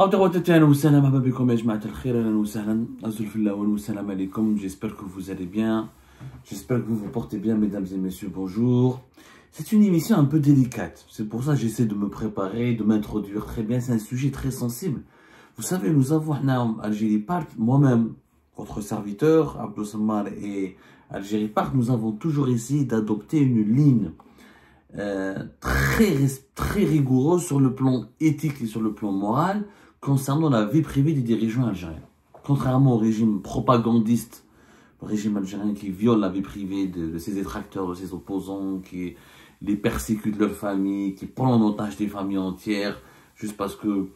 J'espère que vous allez bien. J'espère que vous vous portez bien, mesdames et messieurs, bonjour. C'est une émission un peu délicate. C'est pour ça que j'essaie de me préparer, de m'introduire très bien. C'est un sujet très sensible. Vous savez, nous avons en Algérie Part, moi-même, votre serviteur, Abdou Sammar et Algérie Part, nous avons toujours essayé d'adopter une ligne très rigoureuse sur le plan éthique et sur le plan moral concernant la vie privée des dirigeants algériens. Contrairement au régime propagandiste, le régime algérien qui viole la vie privée de ses détracteurs, de ses opposants, qui les persécute leurs familles, qui prend en otage des familles entières, juste parce que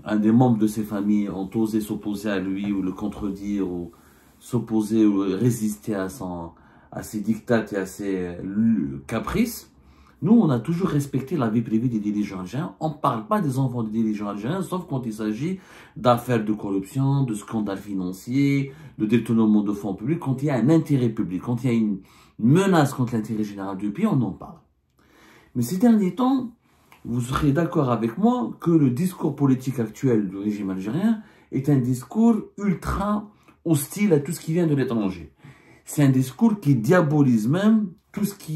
un des membres de ces familles ont osé s'opposer à lui ou le contredire, ou s'opposer ou résister à ses dictats et à ses caprices. Nous, on a toujours respecté la vie privée des dirigeants algériens. On ne parle pas des enfants des dirigeants algériens, sauf quand il s'agit d'affaires de corruption, de scandales financiers, de détournement de fonds publics. Quand il y a un intérêt public, quand il y a une menace contre l'intérêt général du pays, on en parle. Mais ces derniers temps, vous serez d'accord avec moi que le discours politique actuel du régime algérien est un discours ultra hostile à tout ce qui vient de l'étranger. C'est un discours qui diabolise même toutes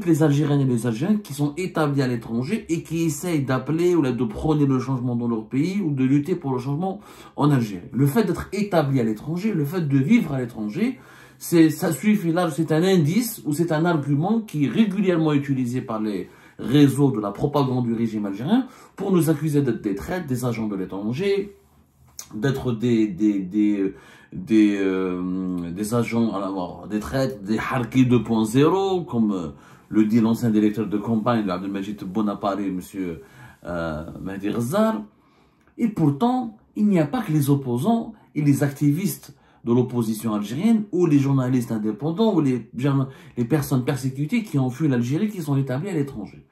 les Algériennes et les Algériens qui sont établis à l'étranger et qui essayent d'appeler ou de prôner le changement dans leur pays ou de lutter pour le changement en Algérie. Le fait d'être établi à l'étranger, le fait de vivre à l'étranger, ça suffit là, c'est un indice ou c'est un argument qui est régulièrement utilisé par les réseaux de la propagande du régime algérien pour nous accuser d'être des traîtres, des agents de l'étranger, d'être des agents, alors, des traîtres, des harkis 2.0, comme le dit l'ancien directeur de campagne, Abdelmajid Bonaparte, M. Mahdi Ghazar. Et pourtant, il n'y a pas que les opposants et les activistes de l'opposition algérienne, ou les journalistes indépendants, ou les personnes persécutées qui ont fui l'Algérie, qui sont établies à l'étranger.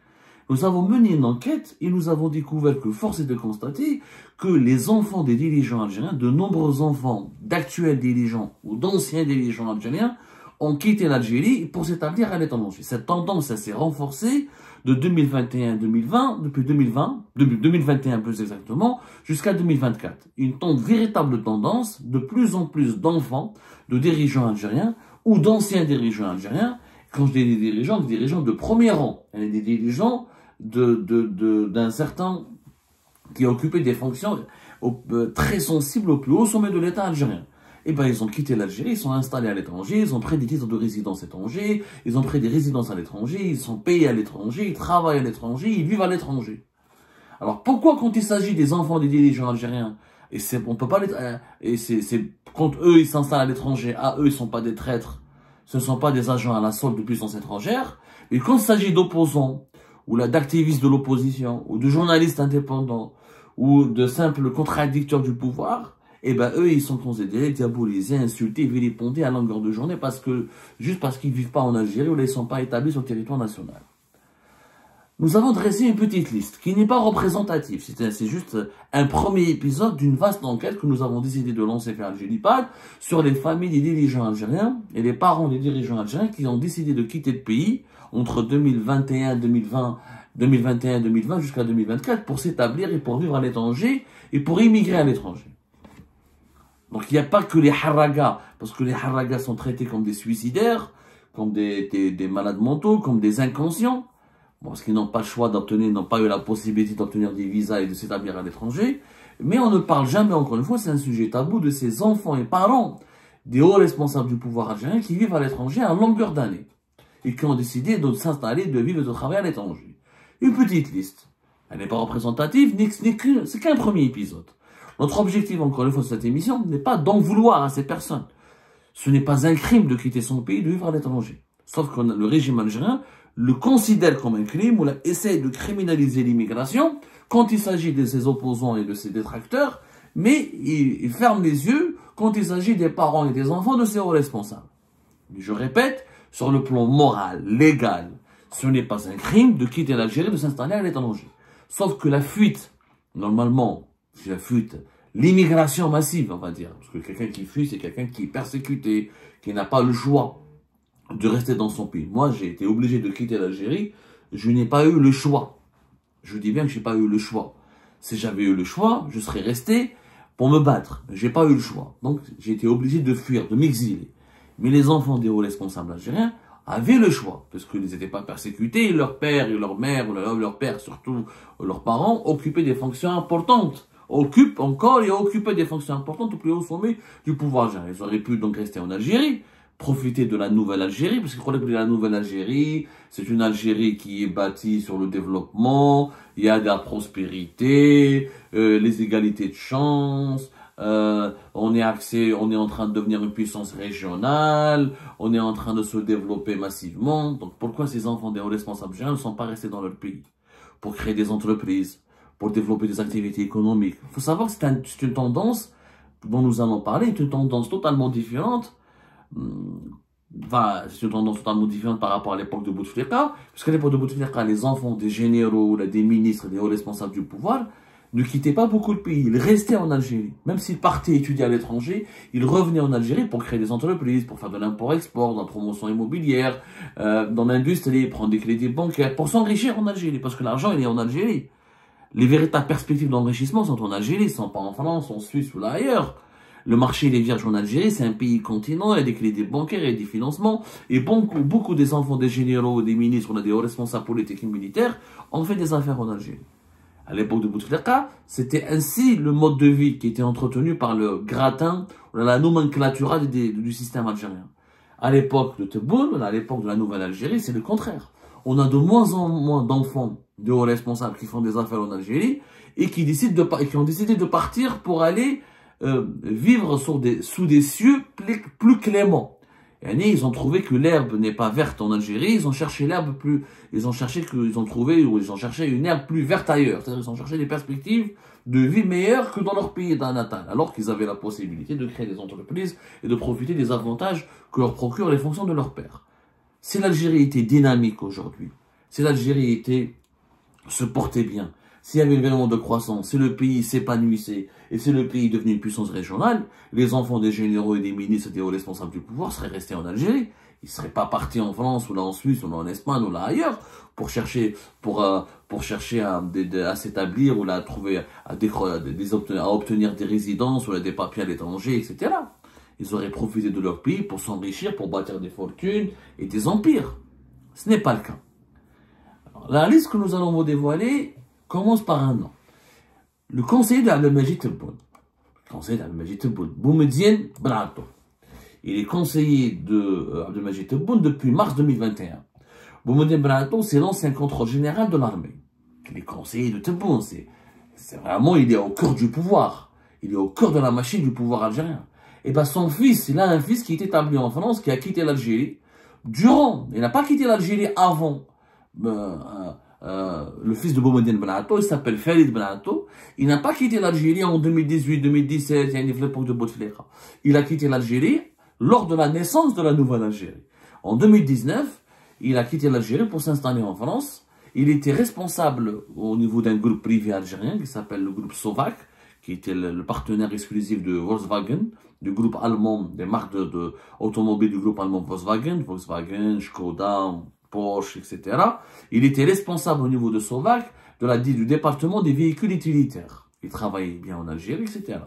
Nous avons mené une enquête et nous avons découvert que force est de constater que les enfants des dirigeants algériens, de nombreux enfants d'actuels dirigeants ou d'anciens dirigeants algériens, ont quitté l'Algérie pour s'établir à l'étranger. Cette tendance s'est renforcée de 2021-2020, depuis 2021 plus exactement, jusqu'à 2024. Une véritable tendance de plus en plus d'enfants, de dirigeants algériens ou d'anciens dirigeants algériens. Quand je dis des dirigeants de premier rang, des dirigeants d'un certain qui occupaient des fonctions très sensibles au plus haut sommet de l'État algérien. Et ben ils ont quitté l'Algérie, ils sont installés à l'étranger, ils ont pris des titres de résidence étrangers, ils ont pris des résidences à l'étranger, ils sont payés à l'étranger, ils travaillent à l'étranger, ils vivent à l'étranger. Alors pourquoi quand il s'agit des enfants des dirigeants algériens, on peut pas quand eux ils s'installent à l'étranger, eux ils sont pas des traîtres, ce ne sont pas des agents à la solde de puissance étrangère, et quand il s'agit d'opposants, ou d'activistes de l'opposition, ou de journalistes indépendants, ou de simples contradicteurs du pouvoir, eh ben eux ils sont considérés, diabolisés, insultés, vilipendés à longueur de journée juste parce qu'ils ne vivent pas en Algérie ou ils ne sont pas établis sur le territoire national. Nous avons dressé une petite liste qui n'est pas représentative, c'est juste un premier épisode d'une vaste enquête que nous avons décidé de lancer vers Algérie Part sur les familles des dirigeants algériens et les parents des dirigeants algériens qui ont décidé de quitter le pays entre 2021-2020 jusqu'à 2024 pour s'établir et pour vivre à l'étranger et pour immigrer à l'étranger. Donc il n'y a pas que les harragas, parce que les harragas sont traités comme des suicidaires, comme des malades mentaux, comme des inconscients, parce qu'ils n'ont pas le choix n'ont pas eu la possibilité d'obtenir des visas et de s'établir à l'étranger. Mais on ne parle jamais, encore une fois, c'est un sujet tabou, de ces enfants et parents des hauts responsables du pouvoir algérien qui vivent à l'étranger à longueur d'année et qui ont décidé de s'installer, de vivre et de travailler à l'étranger. Une petite liste. Elle n'est pas représentative, c'est qu'un premier épisode. Notre objectif, encore une fois, de cette émission, n'est pas d'en vouloir à ces personnes. Ce n'est pas un crime de quitter son pays, de vivre à l'étranger. Sauf que le régime algérien le considère comme un crime, ou essaie de criminaliser l'immigration quand il s'agit de ses opposants et de ses détracteurs, mais il ferme les yeux quand il s'agit des parents et des enfants de ses hauts responsables. Mais je répète, sur le plan moral, légal, ce n'est pas un crime de quitter l'Algérie, de s'installer à l'étranger. Sauf que la fuite, normalement, l'immigration massive, on va dire. Parce que quelqu'un qui fuit, c'est quelqu'un qui est persécuté, qui n'a pas le choix de rester dans son pays. Moi, j'ai été obligé de quitter l'Algérie. Je n'ai pas eu le choix. Je dis bien que je n'ai pas eu le choix. Si j'avais eu le choix, je serais resté pour me battre. J'ai pas eu le choix. Donc, j'ai été obligé de fuir, de m'exiler. Mais les enfants des hauts responsables algériens avaient le choix, parce qu'ils n'étaient pas persécutés, et leur père et leur mère, ou leur père surtout, leurs parents, occupaient des fonctions importantes. Occupent encore et occupaient des fonctions importantes au plus haut sommet du pouvoir algérien. Ils auraient pu donc rester en Algérie, profiter de la nouvelle Algérie, parce qu'ils croyaient que la nouvelle Algérie, c'est une Algérie qui est bâtie sur le développement, il y a de la prospérité, les égalités de chance, on est en train de devenir une puissance régionale, on est en train de se développer massivement. Donc pourquoi ces enfants des hauts responsables algériens ne sont pas restés dans leur pays pour créer des entreprises, pour développer des activités économiques? Il faut savoir que c'est une tendance dont nous allons parler, une tendance totalement différente. Enfin, c'est une tendance totalement différente par rapport à l'époque de Bouteflika, puisqu'à l'époque de Bouteflika, les enfants des généraux, des ministres, des hauts responsables du pouvoir ne quittaient pas beaucoup le pays. Ils restaient en Algérie. Même s'ils partaient étudier à l'étranger, ils revenaient en Algérie pour créer des entreprises, pour faire de l'import-export, de la promotion immobilière, dans l'industrie, prendre des crédits bancaires, pour s'enrichir en Algérie, parce que l'argent, il est en Algérie. Les véritables perspectives d'enrichissement sont en Algérie, ne sont pas en France, en Suisse ou là ailleurs. Le marché il est vierge en Algérie, c'est un pays continent, il y a des crédits bancaires, il y a des financements, et beaucoup des enfants des généraux, des ministres, des hauts responsables politiques et militaires ont fait des affaires en Algérie. À l'époque de Bouteflika, c'était ainsi le mode de vie qui était entretenu par le gratin, la nomenclatura du système algérien. À l'époque de Tebboune, à l'époque de la nouvelle Algérie, c'est le contraire. On a de moins en moins d'enfants de hauts responsables qui font des affaires en Algérie et qui ont décidé de partir pour aller vivre sous des cieux plus cléments. Et ils ont trouvé que l'herbe n'est pas verte en Algérie, ils ont cherché ils ont cherché une herbe plus verte ailleurs. C'est-à-dire qu'ils ont cherché des perspectives de vie meilleures que dans leur pays natal, alors qu'ils avaient la possibilité de créer des entreprises et de profiter des avantages que leur procurent les fonctions de leur père. Si l'Algérie était dynamique aujourd'hui, si l'Algérie se portait bien, s'il y avait énormément de croissance, si le pays s'épanouissait et si le pays devenait une puissance régionale, les enfants des généraux et des ministres et des hauts responsables du pouvoir seraient restés en Algérie. Ils ne seraient pas partis en France ou là en Suisse ou là en Espagne ou là ailleurs pour chercher à s'établir ou là à obtenir des résidences ou là des papiers à l'étranger, etc. Ils auraient profité de leur pays pour s'enrichir, pour bâtir des fortunes et des empires. Ce n'est pas le cas. Alors, la liste que nous allons vous dévoiler commence par un nom. Le conseiller d'Abdelmajid Tebboune. Boumediene Benatouf. Il est conseiller d'Abdelmajid Tebboune depuis mars 2021. Boumediene Benatouf, c'est l'ancien contrôle général de l'armée. Il est conseiller de Tebboune. C'est vraiment, il est au cœur du pouvoir. Il est au cœur de la machine du pouvoir algérien. Et ben son fils, il a un fils qui est établi en France, qui a quitté l'Algérie. Il n'a pas quitté l'Algérie avant. Le fils de Boumediene Benatouf, il s'appelle Farid Benatouf. Il n'a pas quitté l'Algérie en 2018-2017, il y a une époque de Bouteflika. Il a quitté l'Algérie lors de la naissance de la nouvelle Algérie. En 2019, il a quitté l'Algérie pour s'installer en France. Il était responsable au niveau d'un groupe privé algérien qui s'appelle le groupe Sovac, qui était le partenaire exclusif de Volkswagen, du groupe allemand, des marques automobiles du groupe allemand Volkswagen, Skoda, Porsche, etc. Il était responsable au niveau de Sovac du département des véhicules utilitaires. Il travaillait bien en Algérie, etc.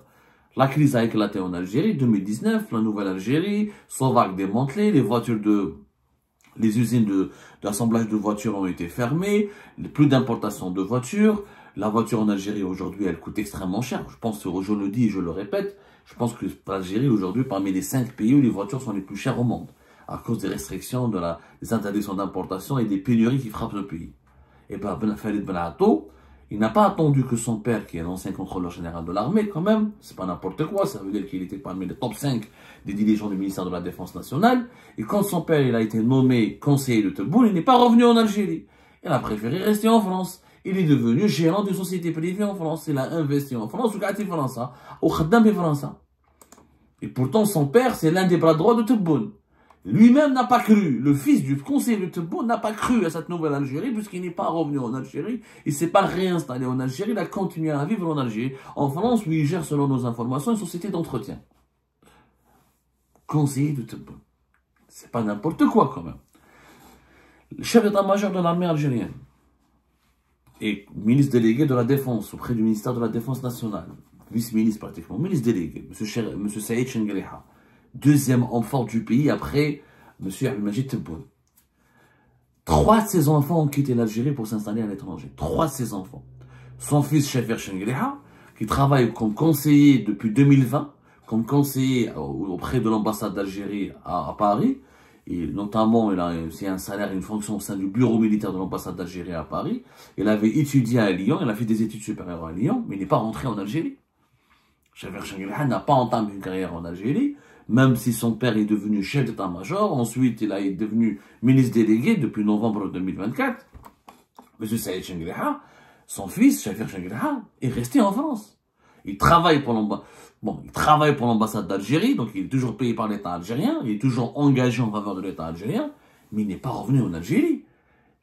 La crise a éclaté en Algérie, 2019, la nouvelle Algérie, Sovac démantelé, les usines d'assemblage de voitures ont été fermées, plus d'importation de voitures. La voiture en Algérie aujourd'hui, elle coûte extrêmement cher. Je le dis et je le répète, je pense que l'Algérie aujourd'hui, parmi les 5 pays où les voitures sont les plus chères au monde, à cause des restrictions, des interdictions d'importation et des pénuries qui frappent le pays. Et ben, Farid Benatouf, il n'a pas attendu que son père, qui est l'ancien contrôleur général de l'armée, quand même, c'est pas n'importe quoi, ça veut dire qu'il était parmi les top 5 des dirigeants du ministère de la Défense nationale, et quand son père, il a été nommé conseiller de Tebboune, il n'est pas revenu en Algérie. Il a préféré rester en France. Il est devenu gérant d'une société privée en France. Il a investi en France, au Khaddam et France. Et pourtant, son père, c'est l'un des bras droits de Tebboune. Lui-même n'a pas cru, le fils du conseiller de Tebboune n'a pas cru à cette nouvelle Algérie, puisqu'il n'est pas revenu en Algérie, il ne s'est pas réinstallé en Algérie, il a continué à vivre en Algérie, en France, où il gère, selon nos informations, une société d'entretien. Conseiller de Tebboune. C'est pas n'importe quoi, quand même. Le chef d'état-major de l'armée algérienne et ministre délégué de la Défense auprès du ministère de la Défense nationale, vice-ministre pratiquement, ministre délégué, M. Saïd Chengriha, deuxième homme fort du pays après M. Abdelmajid Tebboune. 3 de ses enfants ont quitté l'Algérie pour s'installer à l'étranger. 3 de ses enfants. Son fils, Chafer Chengriha, qui travaille comme conseiller depuis 2020, comme conseiller auprès de l'ambassade d'Algérie à Paris, et notamment il a aussi un salaire et une fonction au sein du bureau militaire de l'ambassade d'Algérie à Paris. Il avait étudié à Lyon, il a fait des études supérieures à Lyon, mais il n'est pas rentré en Algérie. Chafer Chengriha n'a pas entamé une carrière en Algérie, même si son père est devenu chef d'état-major. Ensuite, il est devenu ministre délégué depuis novembre 2024. M. Saïd Chengriha, son fils, Chafer Chengriha, est resté en France. Il travaille pour l'ambassade d'Algérie, donc il est toujours payé par l'État algérien, il est toujours engagé en faveur de l'État algérien, mais il n'est pas revenu en Algérie.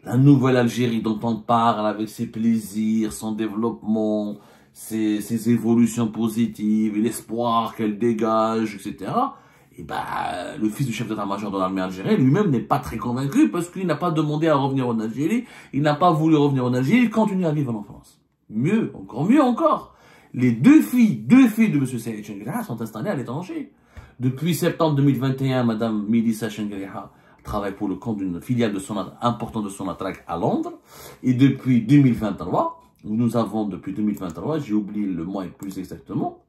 La nouvelle Algérie dont on parle avec ses plaisirs, son développement, ses évolutions positives, et l'espoir qu'elle dégage, etc. Et le fils du chef d'état-major de l'armée algérienne lui-même n'est pas très convaincu parce qu'il n'a pas demandé à revenir en Algérie, il n'a pas voulu revenir en Algérie, il continue à vivre en France. Mieux encore. Les deux filles de M. Saïd Chengriha sont installées à l'étranger. Depuis septembre 2021, Mme Melissa Chengriha travaille pour le compte d'une filiale importante de Sonatrach à Londres. Et depuis 2023, j'ai oublié le mois plus exactement,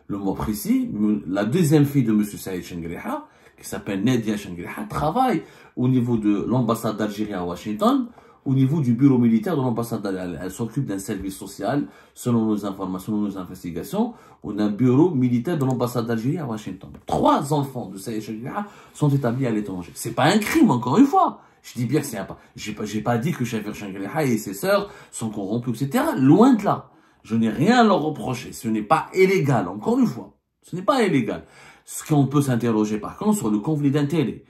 le mois précis, la deuxième fille de M. Saïd Chengriha, qui s'appelle Nadia Chengriha, travaille au niveau de l'ambassade d'Algérie à Washington, au niveau du bureau militaire de l'ambassade d'Algérie. Elle s'occupe d'un service social, selon nos informations, selon nos investigations, ou d'un bureau militaire de l'ambassade d'Algérie à Washington. 3 enfants de Saïd Chengriha sont établis à l'étranger. C'est pas un crime, encore une fois. Je dis bien que c'est un pas. J'ai pas dit que Chafer Chengriha et ses sœurs sont corrompus, etc. Loin de là. Je n'ai rien à leur reprocher. Ce n'est pas illégal, encore une fois. Ce n'est pas illégal. Ce qu'on peut s'interroger, par contre, sur le conflit d'intérêts.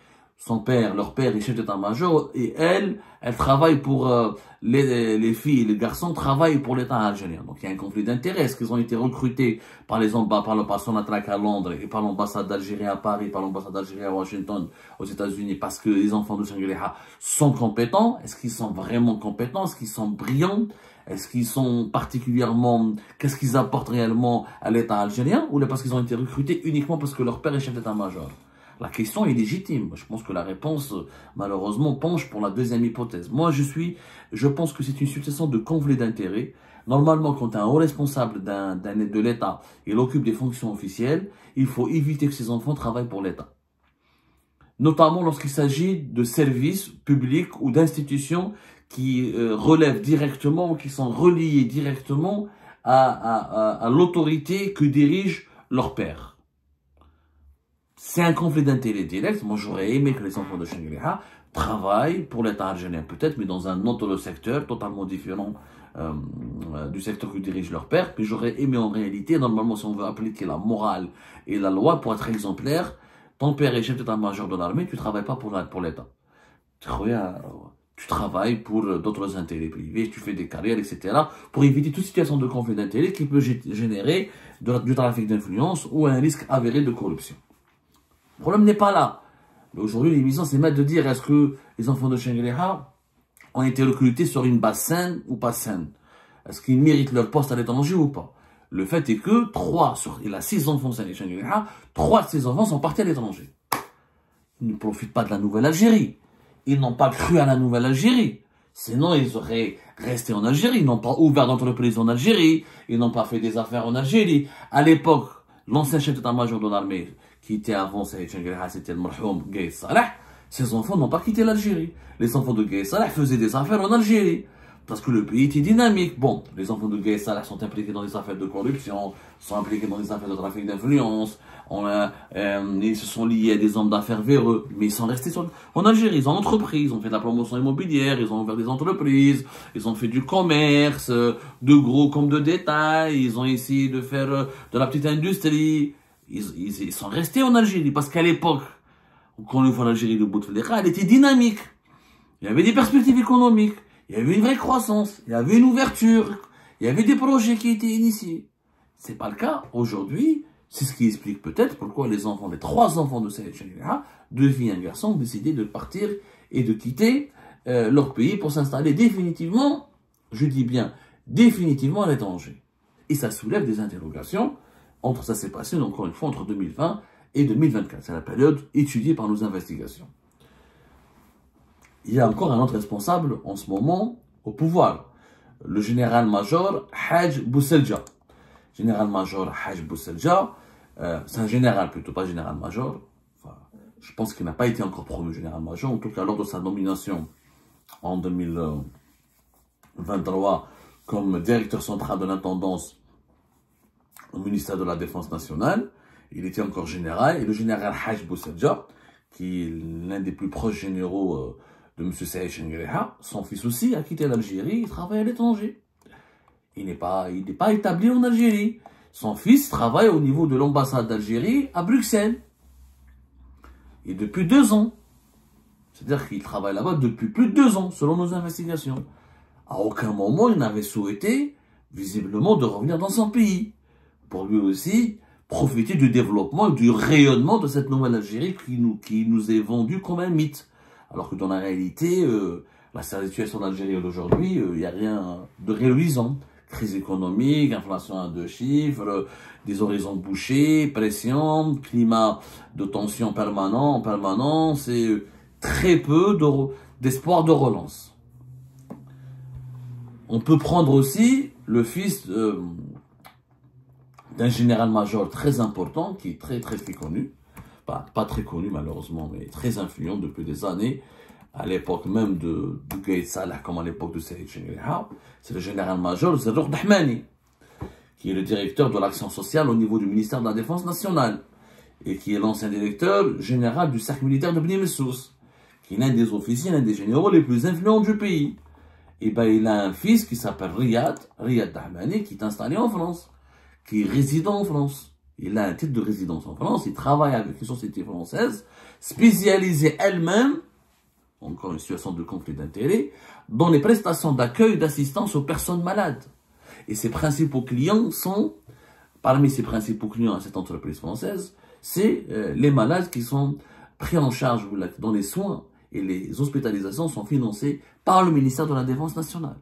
Leur père est chef d'état-major et elle travaille pour les filles et les garçons travaillent pour l'État algérien. Donc il y a un conflit d'intérêts. Est-ce qu'ils ont été recrutés par par Sonatrach à Londres et par l'ambassade d'Algérie à Paris, par l'ambassade d'Algérie à Washington, aux États-Unis, parce que les enfants de Chengriha sont compétents? Est-ce qu'ils sont vraiment compétents? Est-ce qu'ils sont brillants? Est-ce qu'ils sont particulièrement... Qu'est-ce qu'ils apportent réellement à l'État algérien? Ou parce qu'ils ont été recrutés uniquement parce que leur père est chef d'état-major? La question est légitime. Je pense que la réponse, malheureusement, penche pour la deuxième hypothèse. Moi, je pense que c'est une succession de conflits d'intérêts. Normalement, quand un haut responsable de l'État, il occupe des fonctions officielles, il faut éviter que ses enfants travaillent pour l'État. Notamment lorsqu'il s'agit de services publics ou d'institutions qui relèvent directement ou qui sont reliés directement à l'autorité que dirige leur père. C'est un conflit d'intérêts direct. Moi, j'aurais aimé que les enfants de Chengriha travaillent pour l'État algérien, peut-être, mais dans un autre secteur totalement différent du secteur que dirige leur père. Mais j'aurais aimé en réalité, normalement, si on veut appliquer la morale et la loi pour être exemplaire, ton père est chef d'état-major de l'armée, tu ne travailles pas pour l'État. Tu travailles pour d'autres intérêts privés, tu fais des carrières, etc. pour éviter toute situation de conflit d'intérêts qui peut générer du trafic d'influence ou un risque avéré de corruption. Le problème n'est pas là. Mais aujourd'hui, l'émission, c'est de dire est-ce que les enfants de Chengriha ont été recrutés sur une base saine ou pas saine? Est-ce qu'ils méritent leur poste à l'étranger ou pas? Le fait est que il a 6 enfants de Chengriha, 3 de ces enfants sont partis à l'étranger. Ils ne profitent pas de la nouvelle Algérie. Ils n'ont pas cru à la nouvelle Algérie. Sinon, ils auraient resté en Algérie. Ils n'ont pas ouvert d'entreprise en Algérie. Ils n'ont pas fait des affaires en Algérie. À l'époque, l'ancien chef d'état-major de l'armée, qui était avant Saïd Chengriha, c'était le marhoum Gaïd Salah, ses enfants n'ont pas quitté l'Algérie. Les enfants de Gaïd Salah faisaient des affaires en Algérie. Parce que le pays était dynamique. Bon, les enfants de Gaïd Salah sont impliqués dans des affaires de corruption, sont impliqués dans des affaires de trafic d'influence, ils se sont liés à des hommes d'affaires véreux, mais ils sont restés en Algérie, ils ont entrepris, ils ont fait de la promotion immobilière, ils ont ouvert des entreprises, ils ont fait du commerce, de gros comme de détail, ils ont essayé de faire de la petite industrie, ils sont restés en Algérie, parce qu'à l'époque, quand on voit l'Algérie de Bouteflika, elle était dynamique, il y avait des perspectives économiques, il y avait une vraie croissance, il y avait une ouverture, il y avait des projets qui étaient initiés. C'est pas le cas aujourd'hui. C'est ce qui explique peut-être pourquoi les 3 enfants de Saïd Chengriha, 2 filles et un garçon, ont décidé de partir et de quitter leur pays pour s'installer définitivement Je dis bien définitivement à l'étranger. Et ça soulève des interrogations. Ça s'est passé, encore une fois, entre 2020 et 2024. C'est la période étudiée par nos investigations. Il y a encore un autre responsable en ce moment au pouvoir, le général-major Haj Bousselja. Général-major Haj Bousselja, c'est un général plutôt, pas général-major. Enfin, je pense qu'il n'a pas été encore promu général-major, en tout cas lors de sa nomination en 2023 comme directeur central de l'intendance au ministère de la Défense nationale. Il était encore général, et le général Haj Bousselja, qui est l'un des plus proches généraux de M. Saïd Chengreha, son fils aussi a quitté l'Algérie, il travaille à l'étranger. Il n'est pas établi en Algérie. Son fils travaille au niveau de l'ambassade d'Algérie à Bruxelles. Et depuis 2 ans. C'est-à-dire qu'il travaille là-bas depuis plus de 2 ans, selon nos investigations. À aucun moment, il n'avait souhaité, visiblement, de revenir dans son pays. Pour lui aussi, profiter du développement et du rayonnement de cette nouvelle Algérie qui nous est vendue comme un mythe. Alors que dans la réalité, la situation d'Algérie d'aujourd'hui, il n'y a rien de réjouissant. Crise économique, inflation à 2 chiffres, des horizons bouchés, pression, climat de tension en permanence et très peu d'espoir de relance. On peut prendre aussi le fils d'un général-major très important, qui est très connu, pas très connu malheureusement, mais très influent depuis des années, à l'époque même de Gaïd Salah, comme à l'époque de Saïd Chengreha. C'est le général-major Zerrouk Dahmani, qui est le directeur de l'action sociale au niveau du ministère de la Défense nationale, et qui est l'ancien directeur général du cercle militaire de Bni Messous, qui est l'un des officiers, l'un des généraux les plus influents du pays. Et ben il a un fils qui s'appelle Riyad Dahmani, qui est installé en France, qui est résident en France. Il a un titre de résidence en France, il travaille avec une société française, spécialisée elle-même, encore une situation de conflit d'intérêts, dans les prestations d'accueil et d'assistance aux personnes malades. Et ses principaux clients sont, parmi ses principaux clients à cette entreprise française, c'est les malades qui sont pris en charge dans les soins et les hospitalisations sont financées par le ministère de la Défense nationale.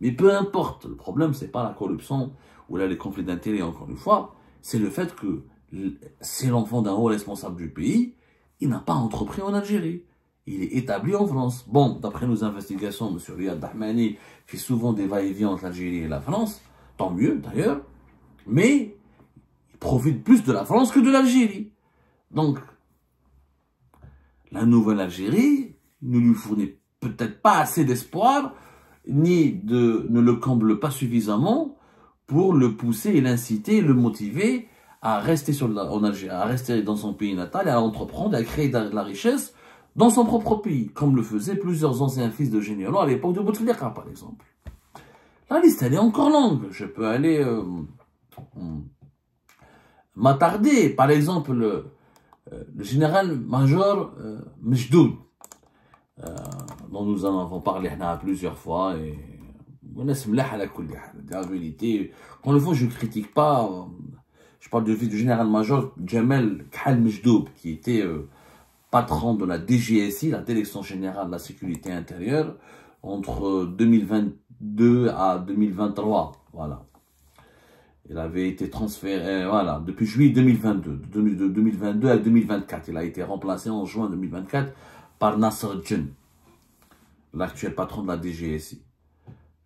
Mais peu importe, le problème, c'est pas la corruption ou là les conflits d'intérêts, encore une fois, c'est le fait que c'est l'enfant d'un haut responsable du pays, il n'a pas entrepris en Algérie. Il est établi en France. Bon, d'après nos investigations, M. Riyad Dahmani fait souvent des va-et-vient entre l'Algérie et la France, tant mieux d'ailleurs, mais il profite plus de la France que de l'Algérie. Donc, la nouvelle Algérie ne lui fournit peut-être pas assez d'espoir, ne le comble pas suffisamment pour le pousser et l'inciter, le motiver à rester en Algérie, à rester dans son pays natal et à entreprendre, à créer de la richesse dans son propre pays, comme le faisaient plusieurs anciens fils de généraux à l'époque de Bouteflika, par exemple. La liste, elle est encore longue. Je peux aller m'attarder. Par exemple, le général-major Mejdoud, dont nous en avons parlé plusieurs fois, et la vérité, quand une fois je ne critique pas, je parle du général-major Djamel Khal Mejdoub, qui était patron de la DGSI, la Direction Générale de la Sécurité Intérieure, entre 2022 à 2023, voilà. Il avait été transféré, voilà, depuis juillet 2022, de 2022 à 2024. Il a été remplacé en juin 2024 par Nasser Djen, l'actuel patron de la DGSI.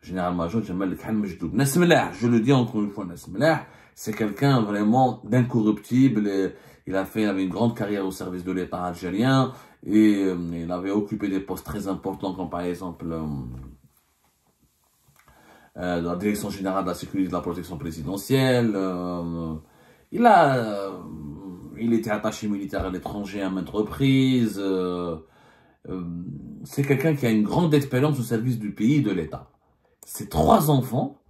Général-major Djamel Khal Mejdoub. Nesmelah, je le dis encore une fois, Nesmelah, c'est quelqu'un vraiment d'incorruptible. Il avait une grande carrière au service de l'État algérien et il avait occupé des postes très importants comme par exemple la Direction Générale de la Sécurité et de la Protection Présidentielle. Il était attaché militaire à l'étranger à maintes reprises. C'est quelqu'un qui a une grande expérience au service du pays et de l'État. Ses 3 enfants,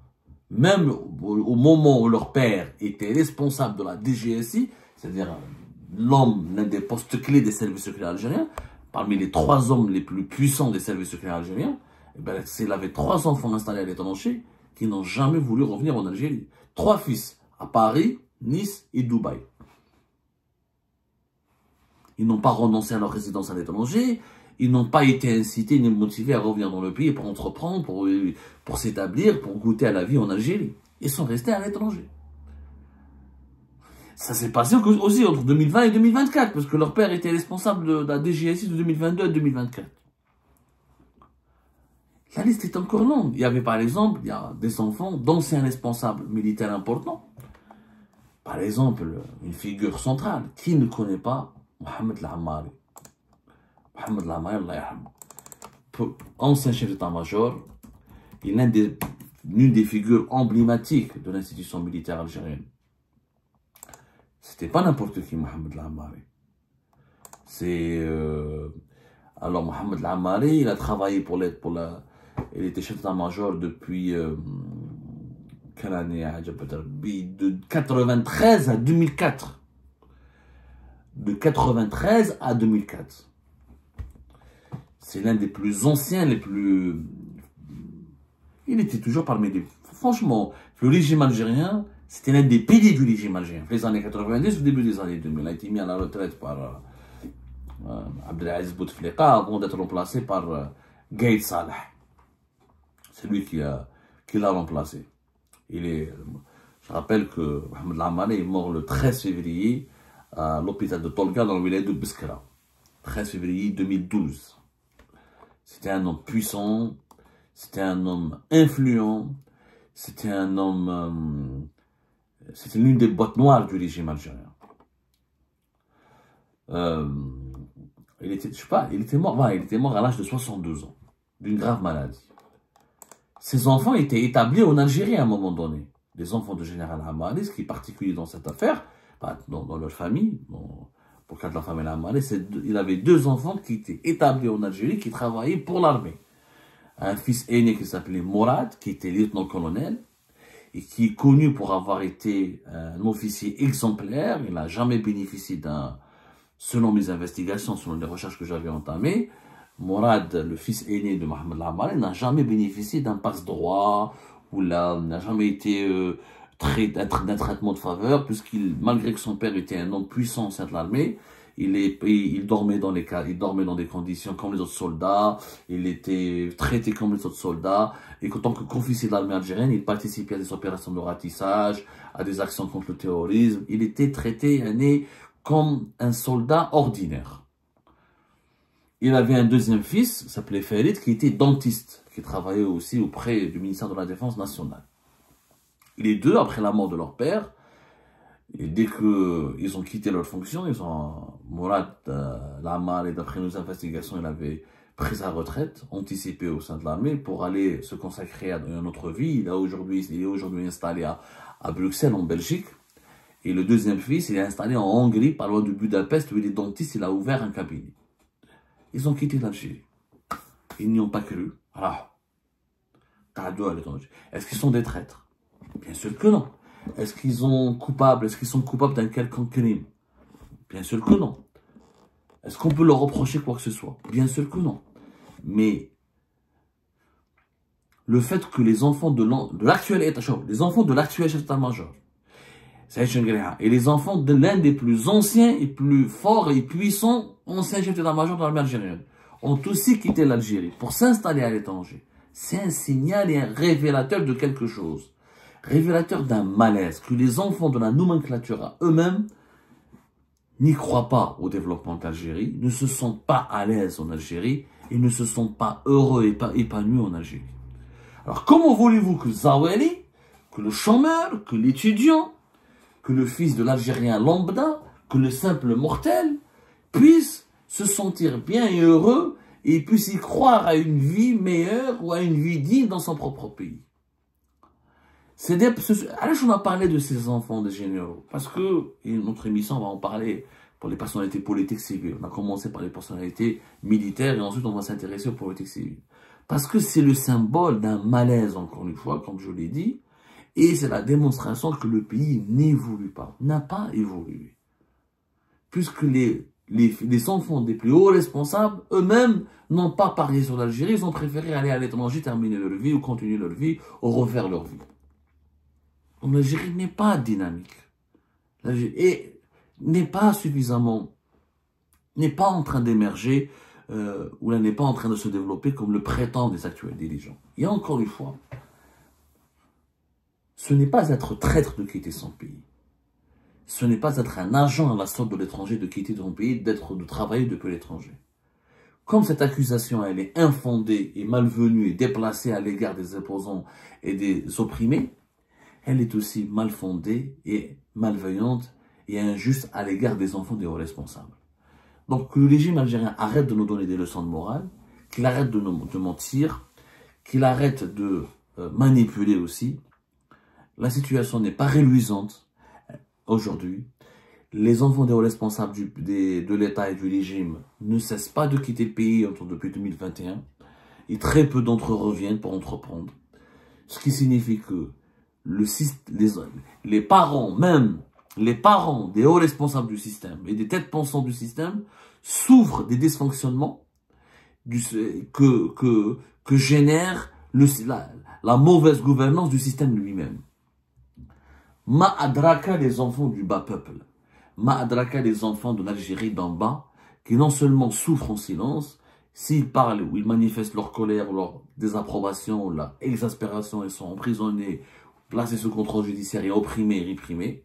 même au moment où leur père était responsable de la DGSI, c'est-à-dire l'un des postes clés des services secrets algériens, parmi les 3 hommes les plus puissants des services secrets algériens, eh ben, il avait 3 enfants installés à l'étranger qui n'ont jamais voulu revenir en Algérie. 3 fils à Paris, Nice et Dubaï. Ils n'ont pas renoncé à leur résidence à l'étranger, Ils n'ont pas été incités ni motivés à revenir dans le pays pour entreprendre, pour s'établir, pour goûter à la vie en Algérie. Ils sont restés à l'étranger. Ça s'est passé aussi entre 2020 et 2024, parce que leur père était responsable de la DGSI de 2022 à 2024. La liste est encore longue. Il y avait par exemple, il y a des enfants d'anciens responsables militaires importants. Par exemple, une figure centrale. Qui ne connaît pas Mohamed Al-Ammari? Mohamed Al-Ammari, Allah yarhamou. Ancien chef d'état-major, il est l'une des figures emblématiques de l'institution militaire algérienne. C'était pas n'importe qui, Mohamed Al-Ammari. Alors, Mohamed Al-Ammari, il a travaillé il était chef d'état-major depuis quelle année? De 93 à 2004. De 93 à 2004. C'est l'un des plus anciens, il était toujours parmi les... Franchement, le régime algérien, c'était l'un des piliers du régime algérien. Les années 90, au début des années 2000, il a été mis à la retraite par Abdelaziz Bouteflika avant d'être remplacé par Gaïd Salah. C'est lui qui l'a remplacé. Je rappelle que Mohamed Al-Ammari est mort le 13 février à l'hôpital de Tolga dans le village de Biskra. 13 février 2012. C'était un homme puissant, c'était un homme influent, c'était un homme... c'était l'une des boîtes noires du régime algérien. Il était mort à l'âge de 62 ans, d'une grave maladie. Ses enfants étaient établis en Algérie à un moment donné. Les enfants de Général Ammari, ce qui est particulier dans cette affaire, dans leur famille, pour le cas de la famille Ammari, il avait 2 enfants qui étaient établis en Algérie, qui travaillaient pour l'armée. Un fils aîné qui s'appelait Mourad, qui était lieutenant-colonel, et qui est connu pour avoir été un officier exemplaire. Il n'a jamais bénéficié selon mes investigations, selon les recherches que j'avais entamées, Mourad, le fils aîné de Mohamed Al-Ammari, n'a jamais bénéficié d'un passe-droit, ou n'a jamais été d'un traitement de faveur, malgré que son père était un homme puissant au sein de l'armée, il dormait dans des conditions comme les autres soldats, il était traité comme les autres soldats, et en tant que officier de l'armée algérienne, il participait à des opérations de ratissage, à des actions contre le terrorisme, il était traité comme un soldat ordinaire. Il avait un deuxième fils, s'appelait Farid, qui était dentiste, qui travaillait aussi auprès du ministère de la Défense nationale. Les deux, après la mort de leur père, et dès qu'ils ont quitté leur fonction, Mourad Al-Ammari, d'après nos investigations, il avait pris sa retraite, anticipée au sein de l'armée, pour aller se consacrer à une autre vie. Il est aujourd'hui installé à Bruxelles, en Belgique. Et le deuxième fils, il est installé en Hongrie, pas loin de Budapest, où il est dentiste, il a ouvert un cabinet. Ils ont quitté l'Algérie. Ils n'y ont pas cru. Alors, est-ce qu'ils sont des traîtres? Bien sûr que non. Est-ce qu'ils sont coupables d'un quelconque crime? Bien sûr que non. Est-ce qu'on peut leur reprocher quoi que ce soit? Bien sûr que non. Mais le fait que les enfants de l'actuel chef d'état-major, et les enfants de l'un des plus anciens et plus forts et puissants anciens chefs d'état-major de l'armée algérienne ont aussi quitté l'Algérie pour s'installer à l'étranger. C'est un signal et un révélateur de quelque chose. Révélateur d'un malaise, que les enfants de la nomenclature eux-mêmes n'y croient pas au développement de l'Algérie, ne se sentent pas à l'aise en Algérie et ne se sentent pas heureux et pas épanouis en Algérie. Alors comment voulez-vous que Zaweli, que le chômeur, que l'étudiant, que le fils de l'Algérien lambda, que le simple mortel, puisse se sentir bien et heureux et puisse y croire à une vie meilleure ou à une vie digne dans son propre pays? Alors, on a parlé de ces enfants de généraux, parce que notre émission, on va en parler pour les personnalités politiques civiles. On a commencé par les personnalités militaires et ensuite on va s'intéresser aux politiques civiles. Parce que c'est le symbole d'un malaise, encore une fois, comme je l'ai dit, et c'est la démonstration que le pays n'évolue pas, n'a pas évolué. Puisque les enfants des plus hauts responsables, eux-mêmes, n'ont pas parié sur l'Algérie, ils ont préféré aller à l'étranger, terminer leur vie, ou continuer leur vie, ou refaire leur vie. L'Algérie n'est pas dynamique. L'Algérie n'est pas en train d'émerger où elle n'est pas en train de se développer comme le prétendent les actuels dirigeants. Et encore une fois, ce n'est pas être traître de quitter son pays. Ce n'est pas être un agent à la sorte de l'étranger de quitter son pays, de travailler depuis l'étranger. Comme cette accusation, elle est infondée et malvenue et déplacée à l'égard des opposants et des opprimés, elle est aussi mal fondée et malveillante et injuste à l'égard des enfants des hauts responsables. Donc que le régime algérien arrête de nous donner des leçons de morale, qu'il arrête de mentir, qu'il arrête de manipuler aussi. La situation n'est pas reluisante aujourd'hui. Les enfants des hauts responsables de l'État et du régime ne cessent pas de quitter le pays depuis 2021 et très peu d'entre eux reviennent pour entreprendre. Ce qui signifie que les parents, même les parents des hauts responsables du système et des têtes pensantes du système souffrent des dysfonctionnements que génère la mauvaise gouvernance du système lui-même. Ma'adraka les enfants du bas peuple. Ma'adraka les enfants de l'Algérie d'en bas, qui non seulement souffrent en silence, s'ils parlent ou ils manifestent leur colère ou leur désapprobation ou leur exaspération, ils sont emprisonnés, placés sous contrôle judiciaire et opprimés et réprimés.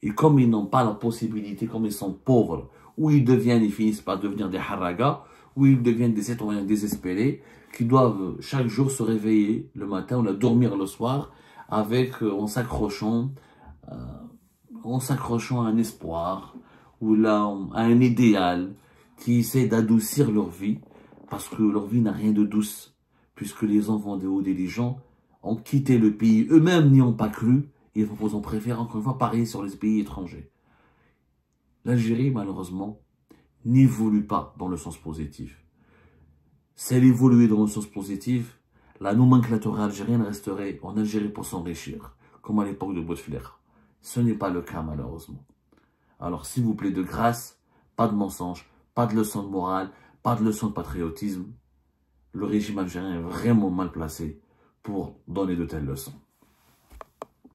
Et comme ils n'ont pas la possibilité, comme ils sont pauvres, ou ils finissent par devenir des haragas, ou ils deviennent des citoyens désespérés, qui doivent chaque jour se réveiller le matin ou dormir le soir, en s'accrochant à un espoir ou là, à un idéal qui essaie d'adoucir leur vie, parce que leur vie n'a rien de douce, puisque les enfants des hauts dirigeants ont quitté le pays, eux-mêmes n'y ont pas cru, et ils ont préféré encore une fois parier sur les pays étrangers. L'Algérie, malheureusement, n'évolue pas dans le sens positif. Si elle évoluait dans le sens positif, la nomenclature algérienne resterait en Algérie pour s'enrichir, comme à l'époque de Bouteflika. Ce n'est pas le cas, malheureusement. Alors, s'il vous plaît, de grâce, pas de mensonges, pas de leçons de morale, pas de leçons de patriotisme. Le régime algérien est vraiment mal placé pour donner de telles leçons.